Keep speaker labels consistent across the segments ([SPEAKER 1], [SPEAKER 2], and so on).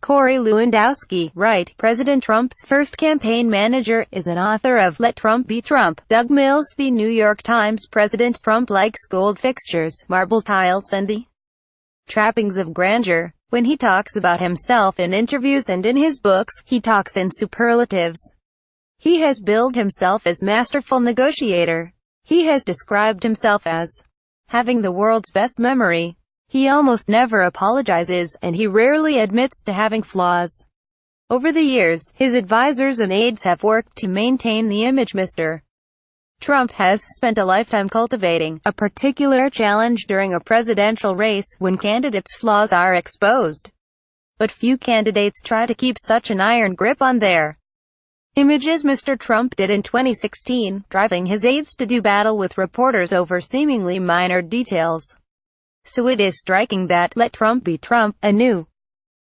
[SPEAKER 1] Corey Lewandowski, right, President Trump's first campaign manager, is an author of Let Trump Be Trump. Doug Mills, The New York Times. President Trump likes gold fixtures, marble tiles, and the trappings of grandeur. When he talks about himself in interviews and in his books, he talks in superlatives. He has billed himself as masterful negotiator. He has described himself as having the world's best memory. He almost never apologizes, and he rarely admits to having flaws. Over the years, his advisors and aides have worked to maintain the image Mr. Trump has spent a lifetime cultivating, a particular challenge during a presidential race, when candidates' flaws are exposed. But few candidates try to keep such an iron grip on their image as Mr. Trump did in 2016, driving his aides to do battle with reporters over seemingly minor details. So it is striking that Let Trump Be Trump, a new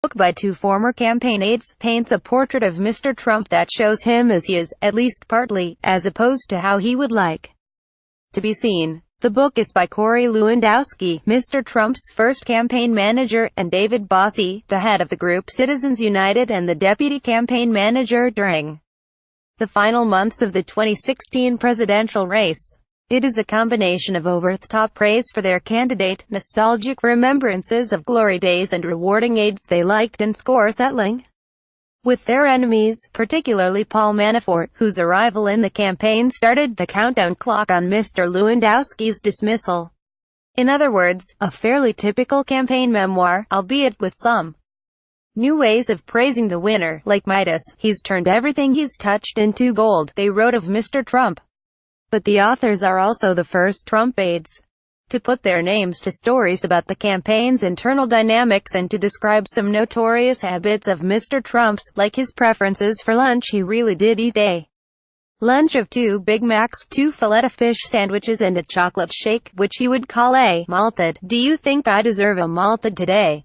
[SPEAKER 1] book by two former campaign aides, paints a portrait of Mr. Trump that shows him as he is, at least partly, as opposed to how he would like to be seen. The book is by Corey Lewandowski, Mr. Trump's first campaign manager, and David Bossie, the head of the group Citizens United and the deputy campaign manager during the final months of the 2016 presidential race. It is a combination of over-the-top praise for their candidate, nostalgic remembrances of glory days, and rewarding aides they liked, and score settling with their enemies, particularly Paul Manafort, whose arrival in the campaign started the countdown clock on Mr. Lewandowski's dismissal. In other words, a fairly typical campaign memoir, albeit with some new ways of praising the winner. Like Midas, he's turned everything he's touched into gold, they wrote of Mr. Trump. But the authors are also the first Trump aides to put their names to stories about the campaign's internal dynamics and to describe some notorious habits of Mr. Trump's, like his preferences for lunch. He really did eat a lunch of 2 Big Macs, 2 filet-o-fish sandwiches, and a chocolate shake, which he would call a malted. Do you think I deserve a malted today?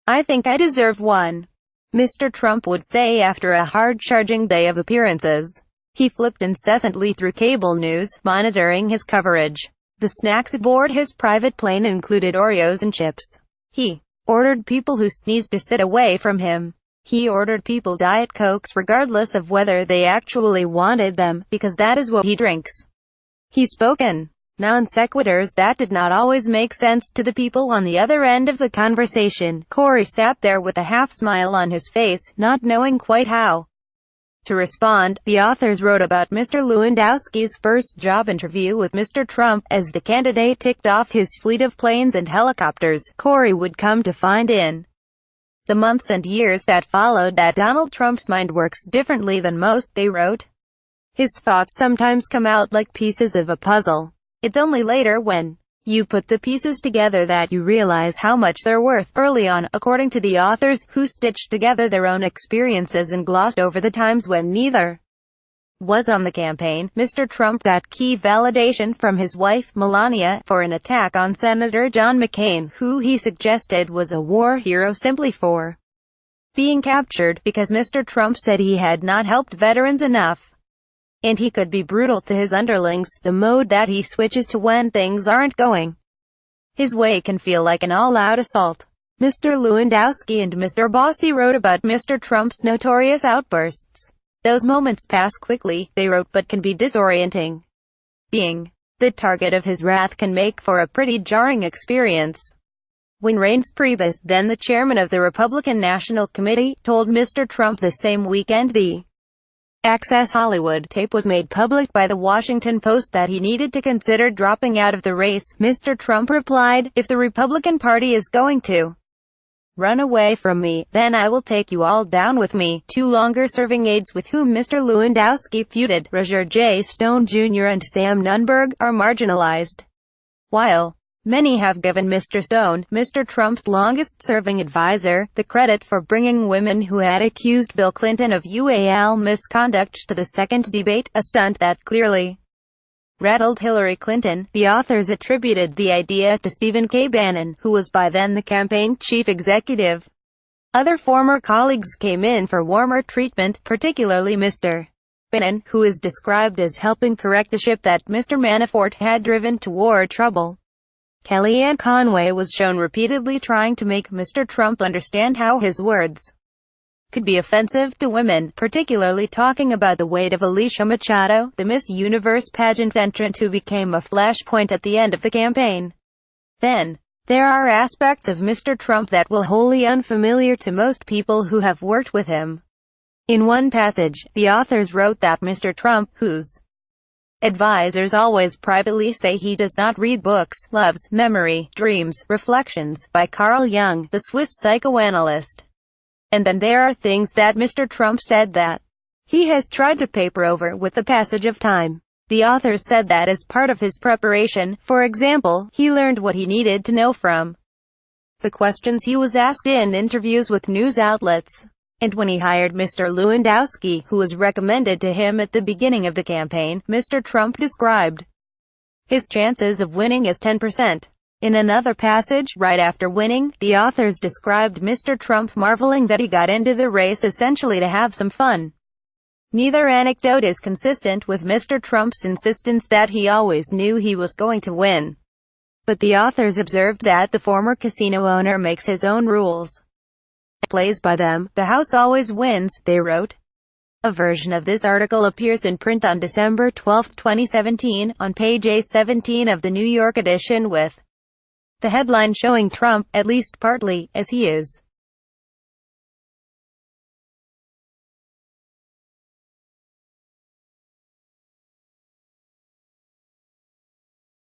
[SPEAKER 1] I think I deserve one, Mr. Trump would say after a hard-charging day of appearances. He flipped incessantly through cable news, monitoring his coverage. The snacks aboard his private plane included Oreos and chips. He ordered people who sneezed to sit away from him. He ordered people Diet Cokes regardless of whether they actually wanted them, because that is what he drinks. He spoke in non sequiturs that did not always make sense to the people on the other end of the conversation. Corey sat there with a half-smile on his face, not knowing quite how to respond. The authors wrote about Mr. Lewandowski's first job interview with Mr. Trump. As the candidate ticked off his fleet of planes and helicopters, Corey would come to find in the months and years that followed that Donald Trump's mind works differently than most, they wrote. His thoughts sometimes come out like pieces of a puzzle. It's only later, when you put the pieces together, that you realize how much they're worth. Early on, according to the authors, who stitched together their own experiences and glossed over the times when neither was on the campaign, Mr. Trump got key validation from his wife, Melania, for an attack on Senator John McCain, who he suggested was a war hero simply for being captured, because Mr. Trump said he had not helped veterans enough. And he could be brutal to his underlings, the mode that he switches to when things aren't going his way can feel like an all-out assault. Mr. Lewandowski and Mr. Bossie wrote about Mr. Trump's notorious outbursts. Those moments pass quickly, they wrote, but can be disorienting. Being the target of his wrath can make for a pretty jarring experience. When Reince Priebus, then the chairman of the Republican National Committee, told Mr. Trump the same weekend the Access Hollywood tape was made public by the Washington Post that he needed to consider dropping out of the race, Mr. Trump replied, "If the Republican Party is going to run away from me, then I will take you all down with me." 2 longer-serving aides with whom Mr. Lewandowski feuded, Roger J. Stone Jr. and Sam Nunberg, are marginalized. While many have given Mr. Stone, Mr. Trump's longest-serving advisor, the credit for bringing women who had accused Bill Clinton of UAL misconduct to the second debate, a stunt that clearly rattled Hillary Clinton, the authors attributed the idea to Stephen K. Bannon, who was by then the campaign chief executive. Other former colleagues came in for warmer treatment, particularly Mr. Bannon, who is described as helping correct the ship that Mr. Manafort had driven toward trouble. Kellyanne Conway was shown repeatedly trying to make Mr. Trump understand how his words could be offensive to women, particularly talking about the weight of Alicia Machado, the Miss Universe pageant entrant who became a flashpoint at the end of the campaign. Then, there are aspects of Mr. Trump that will wholly unfamiliar to most people who have worked with him. In one passage, the authors wrote that Mr. Trump, whose advisors always privately say he does not read books, loves Memory, Dreams, Reflections, by Carl Jung, the Swiss psychoanalyst. And then there are things that Mr. Trump said that he has tried to paper over with the passage of time. The authors said that as part of his preparation, for example, he learned what he needed to know from the questions he was asked in interviews with news outlets. And when he hired Mr. Lewandowski, who was recommended to him at the beginning of the campaign, Mr. Trump described his chances of winning as 10%. In another passage, right after winning, the authors described Mr. Trump marveling that he got into the race essentially to have some fun. Neither anecdote is consistent with Mr. Trump's insistence that he always knew he was going to win. But the authors observed that the former casino owner makes his own rules, plays by them. The house always wins, they wrote. A version of this article appears in print on December 12, 2017, on page A17 of the New York edition with the headline showing Trump, at least partly, as he is.